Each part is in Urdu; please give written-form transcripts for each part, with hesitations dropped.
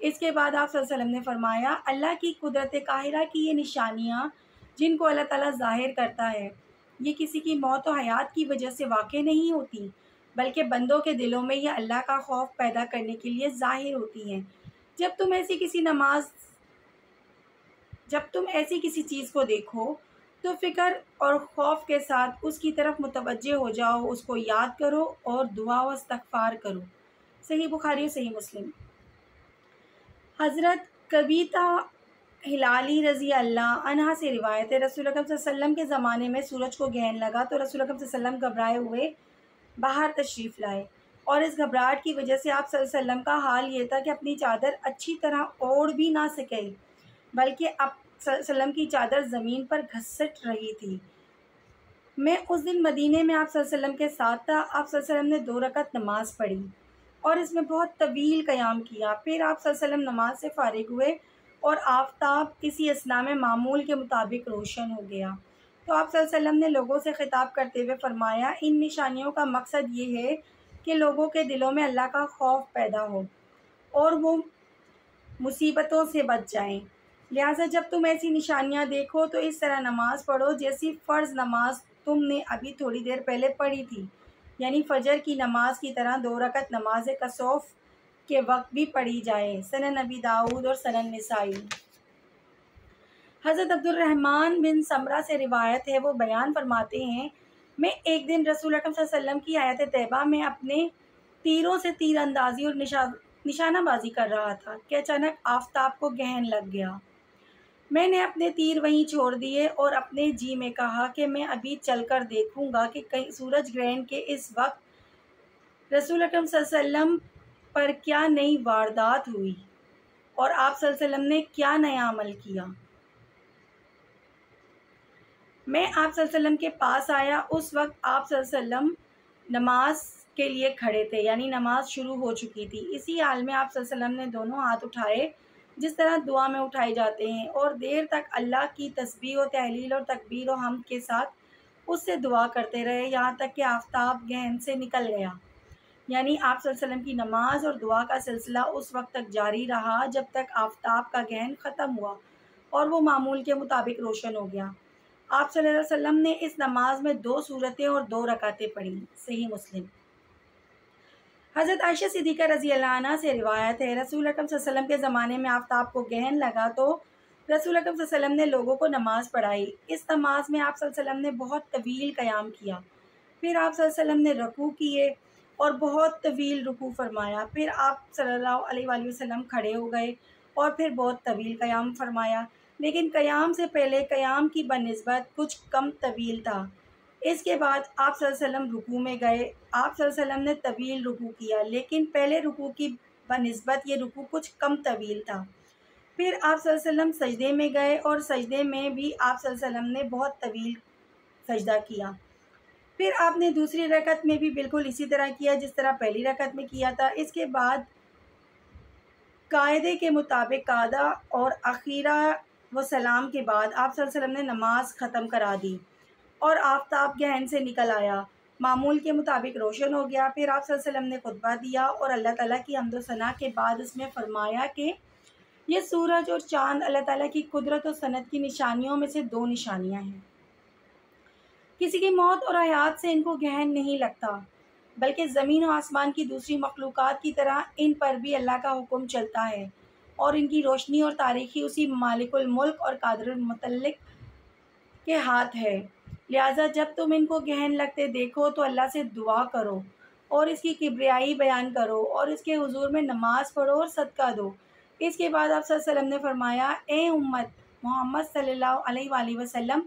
اس کے بعد آپ صلی اللہ علیہ وسلم نے فرمایا اللہ کی قدرت قاہرہ کی یہ نشانیاں جن کو اللہ تعالیٰ ظاہر کرتا ہے یہ کسی کی موت و حیات کی وجہ سے واقع نہیں ہوتی، بلکہ بندوں کے دلوں میں یہ اللہ کا خوف پیدا کرنے کے لیے ظاہر ہوتی ہیں۔ جب تم ایسی کسی چیز کو دیکھو تو فکر اور خوف کے ساتھ اس کی طرف متوجہ ہو جاؤ، اس کو یاد کرو اور دعا و استغفار کرو۔ صحیح بخاری و صحیح مسلم۔ حضرت کبیتہ ہلالی رضی اللہ عنہا سے روایت ہے، رسول اکرم صلی اللہ علیہ وسلم کے زمانے میں سورج کو گرہن لگا تو رسول اکرم صلی اللہ علیہ وسلم گھبرائے ہوئے باہر تشریف لائے، اور اس گھبراہٹ کی وجہ سے آپ صلی اللہ علیہ وسلم کا حال یہ تھا کہ اپنی چادر اچھی طرح اوڑھ بھی نہ سکے، بلکہ آپ صلی اللہ علیہ وسلم کی چادر زمین پر گھسٹ رہی تھی۔ میں اس دن مدینے میں آپ صلی اللہ علیہ وسلم کے ساتھ تھا۔ آپ صلی اللہ علیہ وسلم نے 2 رکعت نماز پڑھی اور اس میں بہت طویل قیام کیا۔ پھر آپ صلی اللہ علیہ وسلم نماز سے فارغ ہوئے اور آفتاب کسی اثنا میں معمول کے مطابق روشن ہو گیا تو آپ صلی اللہ علیہ وسلم نے لوگوں سے خطاب کرتے ہوئے فرمایا ان نشانیوں کا مقصد یہ ہے کہ لوگوں کے دلوں میں اللہ کا خوف پیدا ہو اور وہ مصیبتوں سے بچ جائیں، لہٰذا جب تم ایسی نشانیاں دیکھو تو اس طرح نماز پڑھو جیسی فرض نماز تم نے ابھی تھوڑی دیر پہلے پڑھی تھی، یعنی فجر کی نماز کی طرح 2 رکعت نماز کسوف کے وقت بھی پڑھی جائے۔ سنن ابی داؤد اور سنن نسائی۔ حضرت عبد الرحمن بن سمرہ سے روایت ہے، وہ بیان فرماتے ہیں میں ایک دن رسول اکرم صلی اللہ علیہ وسلم کی حیات طیبہ میں اپنے تیروں سے تیر اندازی اور نشانہ بازی کر رہا تھا کہ اچانک آفتاب کو گرہن لگ گیا۔ میں نے اپنے تیر وہیں چھوڑ دیے اور اپنے جی میں کہا کہ میں ابھی چل کر دیکھوں گا کہ کہیں سورج گرہن کے اس وقت رسول اکرم صلی اللہ علیہ وسلم پر کیا نئی واردات ہوئی اور آپ صلی اللہ علیہ وسلم نے کیا نیا عمل کیا۔ میں آپ صلی اللہ علیہ وسلم کے پاس آیا، اس وقت آپ صلی اللہ علیہ وسلم نماز کے لیے کھڑے تھے، یعنی نماز شروع ہو چکی تھی۔ اسی حال میں آپ صلی اللہ علیہ وسلم نے دونوں ہاتھ اٹھائے جس طرح دعا میں اٹھائے جاتے ہیں اور دیر تک اللہ کی تسبیح و تحلیل اور تکبیر و حمد کے ساتھ اس سے دعا کرتے رہے یہاں تک کہ آفتاب گرہن سے نکل گیا، یعنی آپ صلی اللہ علیہ وسلم کی نماز اور دعا کا سلسلہ اس وقت تک جاری رہا جب تک آفتاب کا گرہن ختم ہوا اور وہ معمول کے مطابق روشن ہو گیا۔ آپ صلی اللہ علیہ وسلم نے اس نماز میں 2 سورتیں اور 2 رکعتیں پڑھیں۔ صحیح مسلم۔ حضرت عائشہ صدیقہ رضی اللہ عنہ سے روایت ہے، رسول اکرم صلی اللہ علیہ وسلم کے زمانے میں آفتاب کو گرہن لگا تو رسول اکرم صلی اللہ علیہ وسلم نے لوگوں کو نماز پڑھائی۔ اس نماز میں آپ صلی اللہ علیہ وسلم نے بہت طویل قیام کیا، پھر آپ صلی اللہ علیہ وسلم نے رکوع کیے اور بہت طویل رکوع فرمایا، پھر آپ صلی اللہ علیہ وآلہ وسلم کھڑے ہو گئے اور پھر بہت طویل قیام فرمایا، لیکن قیام سے پہلے قیام کی بنسبت کچھ کم طویل تھا۔ اس کے بعد آپ صلی اللہ علیہ وسلم رکوع میں گئے، آپ صلی اللہ علیہ وسلم نے طویل رکوع کیا، لیکن پہلے رکوع کی بنسبت یہ رکوع کچھ کم طویل تھا۔ پھر آپ صلی اللہ علیہ وسلم سجدے میں گئے اور سجدے میں بھی آپ صلی اللہ علیہ وسلم نے بہت طویل سجدہ کیا۔ پھر آپ نے دوسری رکعت میں بھی بالکل اسی طرح کیا جس طرح پہلی رکعت میں کیا تھا۔ اس کے بعد قاعدے کے مطابق قعدہ اور اخیرہ و سلام کے بعد آپ صلی اللہ علیہ وسلم نے نماز ختم کرا دی اور آفتاب گرہن سے نکل آیا، معمول کے مطابق روشن ہو گیا۔ پھر آپ صلی اللہ علیہ وسلم نے خطبہ دیا اور اللہ تعالیٰ کی حمد و ثنا کے بعد اس میں فرمایا کہ یہ سورج اور چاند اللہ تعالیٰ کی قدرت و صنعت کی نشانیوں میں سے 2 نشانیاں ہیں۔ کسی کی موت اور حیات سے ان کو گرہن نہیں لگتا، بلکہ زمین و آسمان کی دوسری مخلوقات کی طرح ان پر بھی اللہ کا حکم چلتا ہے اور ان کی روشنی اور تاریخی اسی مالک الملک اور قادر المطلق کے ہاتھ ہے، لہٰذا جب تم ان کو گرہن لگتے دیکھو تو اللہ سے دعا کرو اور اس کی کبریائی بیان کرو اور اس کے حضور میں نماز پڑھو اور صدقہ دو۔ اس کے بعد آپ صلی اللہ علیہ وسلم نے فرمایا اے امت محمد صلی اللہ علیہ وآلہ وسلم،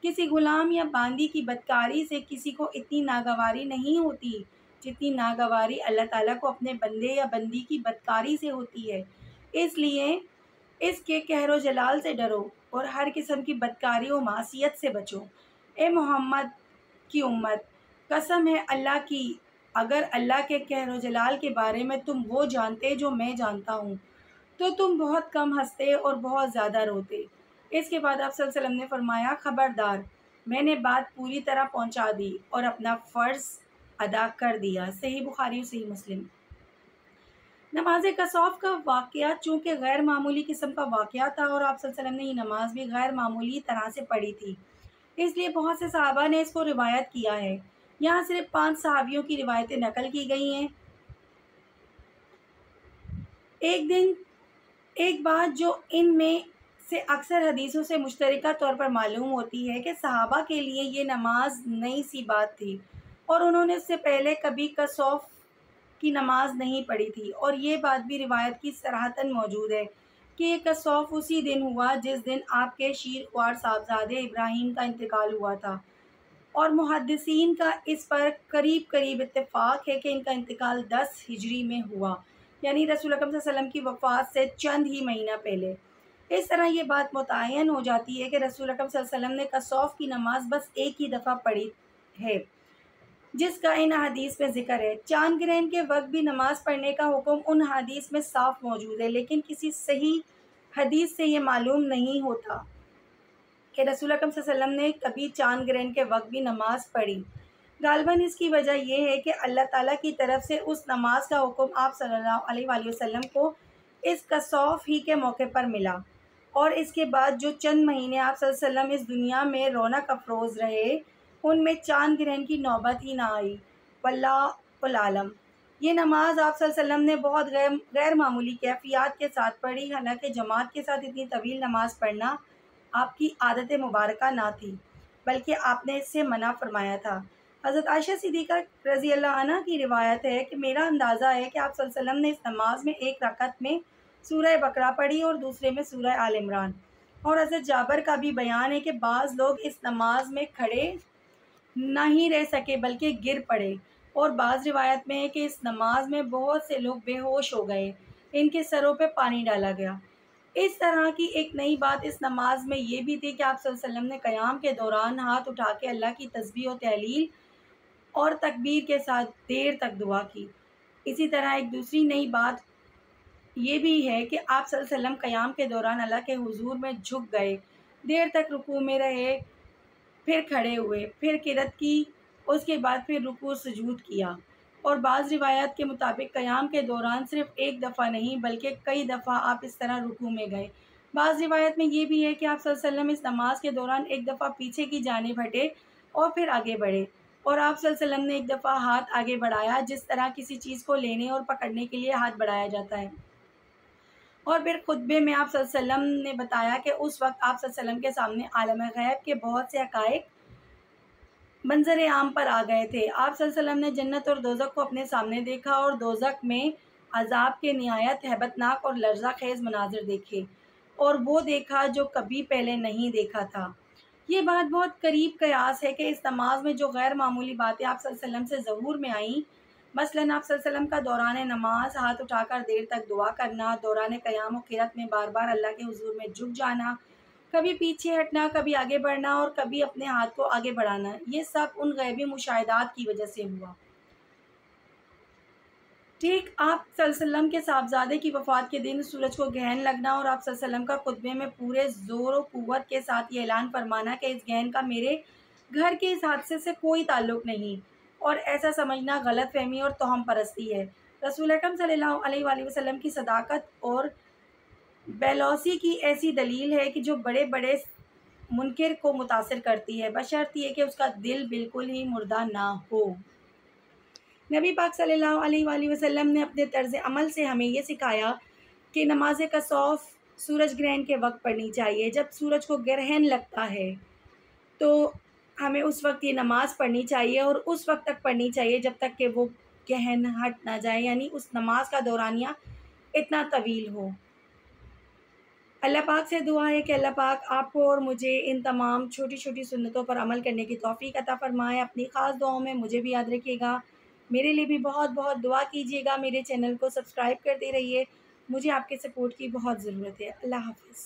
کسی غلام یا باندی کی بدکاری سے کسی کو اتنی ناگواری نہیں ہوتی جتنی ناگواری اللہ تعالیٰ کو اپنے بندے یا بندی کی بدکاری سے ہوتی ہے، اس لیے اس کے قہر و جلال سے ڈرو اور ہر قسم کی بدکاری و معصیت سے بچو۔ اے محمد کی امت، قسم ہے اللہ کی، اگر اللہ کے قہر و جلال کے بارے میں تم وہ جانتے جو میں جانتا ہوں تو تم بہت کم ہنستے اور بہت زیادہ روتے۔ اس کے بعد آپ صلی اللہ علیہ وسلم نے فرمایا خبردار، میں نے بات پوری طرح پہنچا دی اور اپنا فرض ادا کر دیا۔ صحیح بخاری و صحیح مسلم۔ نماز کسوف کا واقعہ چونکہ غیر معمولی قسم کا واقعہ تھا اور آپ صلی اللہ علیہ وسلم نے یہ نماز بھی غیر معمولی طرح سے پڑھی تھی، اس لیے بہت سے صحابہ نے اس کو روایت کیا ہے۔ یہاں صرف 5 صحابیوں کی روایتیں نقل کی گئی ہیں۔ ایک بات جو ان میں سے اکثر حدیثوں سے مشترکہ طور پر معلوم ہوتی ہے کہ صحابہ کے لیے یہ نماز نئی سی بات تھی اور انہوں نے اس سے پہلے کبھی کسوف کی نماز نہیں پڑھی تھی، اور یہ بات بھی روایت کی صراحتاً موجود ہے کہ یہ کسوف اسی دن ہوا جس دن آپ کے شیر خوار صاحبزادے ابراہیم کا انتقال ہوا تھا، اور محدثین کا اس پر قریب اتفاق ہے کہ ان کا انتقال 10 ہجری میں ہوا، یعنی رسول اکرم صلی اللہ علیہ وسلم کی وفات سے چند ہی مہینہ پہلے۔ اس طرح یہ بات متعین ہو جاتی ہے کہ رسول اکرم صلی اللہ علیہ وسلم نے کسوف کی نماز بس ایک ہی دفعہ پڑھی ہے، جس کا ان حدیث میں ذکر ہے۔ چاند گرہن کے وقت بھی نماز پڑھنے کا حکم ان حدیث میں صاف موجود ہے، لیکن کسی صحیح حدیث سے یہ معلوم نہیں ہوتا کہ رسول اکرم صلی اللہ علیہ وسلم نے کبھی چاند گرہن کے وقت بھی نماز پڑھی۔ غالباً اس کی وجہ یہ ہے کہ اللہ تعالیٰ کی طرف سے اس نماز کا حکم آپ صلی اللہ علیہ وآلہ وسلم کو اس کسوف ہی کے موقع پر ملا، اور اس کے بعد جو چند مہینے آپ صلی اللہ علیہ وسلم اس دنیا میں رونق افروز رہے ان میں چاند گرہن کی نوبت ہی نہ آئی، واللہ عالم۔ یہ نماز آپ صلی اللہ علیہ وسلم نے بہت غیر معمولی کیفیات کے ساتھ پڑھی، حالانکہ جماعت کے ساتھ اتنی طویل نماز پڑھنا آپ کی عادت مبارکہ نہ تھی، بلکہ آپ نے اس سے منع فرمایا تھا۔ حضرت عائشہ صدیقہ رضی اللہ عنہ کی روایت ہے کہ میرا اندازہ ہے کہ آپ صلی اللہ علیہ وسلم نے اس نماز میں ایک رکعت میں سورہ بقرہ پڑھی اور دوسرے میں سورہ آل عمران، اور حضرت جابر کا بھی بیان ہے کہ بعض لوگ اس نماز میں کھڑے نہیں رہ سکے بلکہ گر پڑے، اور بعض روایت میں ہے کہ اس نماز میں بہت سے لوگ بے ہوش ہو گئے، ان کے سروں پہ پانی ڈالا گیا۔ اس طرح کی ایک نئی بات اس نماز میں یہ بھی تھی کہ آپ صلی اللہ علیہ وسلم نے قیام کے دوران ہاتھ اٹھا کے اللہ کی تسبیح و تحلیل اور تکبیر کے ساتھ دیر تک دعا کی۔ اسی طرح ایک دوسری نئی بات یہ بھی ہے کہ آپ صلی اللہ علیہ وسلم قیام کے دوران اللہ کے حضور میں جھک گئے، دیر تک رکوع میں رہے، پھر کھڑے ہوئے، پھر قرات کی، اس کے بعد پھر رکوع سجود کیا، اور بعض روایات کے مطابق قیام کے دوران صرف ایک دفعہ نہیں بلکہ کئی دفعہ آپ اس طرح رکوع میں گئے۔ بعض روایت میں یہ بھی ہے کہ آپ صلی اللہ علیہ وسلم اس نماز کے دوران ایک دفعہ پیچھے کی جانب ہٹے اور پھر آگے بڑھے، اور آپ صلی اللہ علیہ وسلم نے ایک دفعہ ہاتھ آگے بڑھایا جس طرح کسی چیز کو لینے اور پکڑنے کے لیے ہاتھ بڑھایا جاتا ہے، اور پھر خطبے میں آپ صلی اللہ علیہ وسلم نے بتایا کہ اس وقت آپ صلی اللہ علیہ وسلم کے سامنے عالم غیب کے بہت سے حقائق منظر عام پر آ گئے تھے۔ آپ صلی اللہ علیہ وسلم نے جنت اور دوزخ کو اپنے سامنے دیکھا اور دوزخ میں عذاب کے نہایت ہیبت ناک اور لرزہ خیز مناظر دیکھے، اور وہ دیکھا جو کبھی پہلے نہیں دیکھا تھا۔ یہ بات بہت قریب قیاس ہے کہ اس نماز میں جو غیر معمولی باتیں آپ صلی اللہ علیہ وسلم سے ظہور میں آئیں، مثلاً آپ صلی اللہ علیہ وسلم کا دوران نماز ہاتھ اٹھا کر دیر تک دعا کرنا، دوران قیام و قرات میں بار بار اللہ کے حضور میں جھک جانا، کبھی پیچھے ہٹنا، کبھی آگے بڑھنا اور کبھی اپنے ہاتھ کو آگے بڑھانا، یہ سب ان غیبی مشاہدات کی وجہ سے ہوا۔ ٹھیک آپ صلی اللہ علیہ وسلم کے صاحبزادے کی وفات کے دن سورج کو گرہن لگنا اور آپ صلی اللہ علیہ وسلم کا خطبے میں پورے زور و قوت کے ساتھ یہ اعلان فرمانا کہ اس گرہن کا میرے گھر کے اس حادثے سے کوئی تعلق نہیں، اور ایسا سمجھنا غلط فہمی اور توہم پرستی ہے۔ رسول اکرم صلی اللہ علیہ وآلہ وسلم کی صداقت اور بیلوسی کی ایسی دلیل ہے کہ جو بڑے بڑے منکر کو متاثر کرتی ہے، بشرط یہ کہ اس کا دل بالکل ہی مردہ نہ ہو۔ نبی پاک صلی اللہ علیہ وآلہ وسلم نے اپنے طرز عمل سے ہمیں یہ سکھایا کہ نماز کسوف سورج گرہن کے وقت پڑھنی چاہیے۔ جب سورج کو گرہن لگتا ہے تو ہمیں اس وقت یہ نماز پڑھنی چاہیے، اور اس وقت تک پڑھنی چاہیے جب تک کہ وہ گرہن ہٹ نہ جائے، یعنی اس نماز کا دورانیہ اتنا طویل ہو۔ اللہ پاک سے دعا ہے کہ اللہ پاک آپ کو اور مجھے ان تمام چھوٹی چھوٹی سنتوں پر عمل کرنے کی توفیق عطا فرمائے۔ اپنی خاص دعاؤں میں مجھے بھی یاد رکھیے گا، میرے لیے بھی بہت بہت دعا کیجیے گا، میرے چینل کو سبسکرائب کرتے رہیے، مجھے آپ کے سپورٹ کی بہت ضرورت ہے۔ اللہ حافظ۔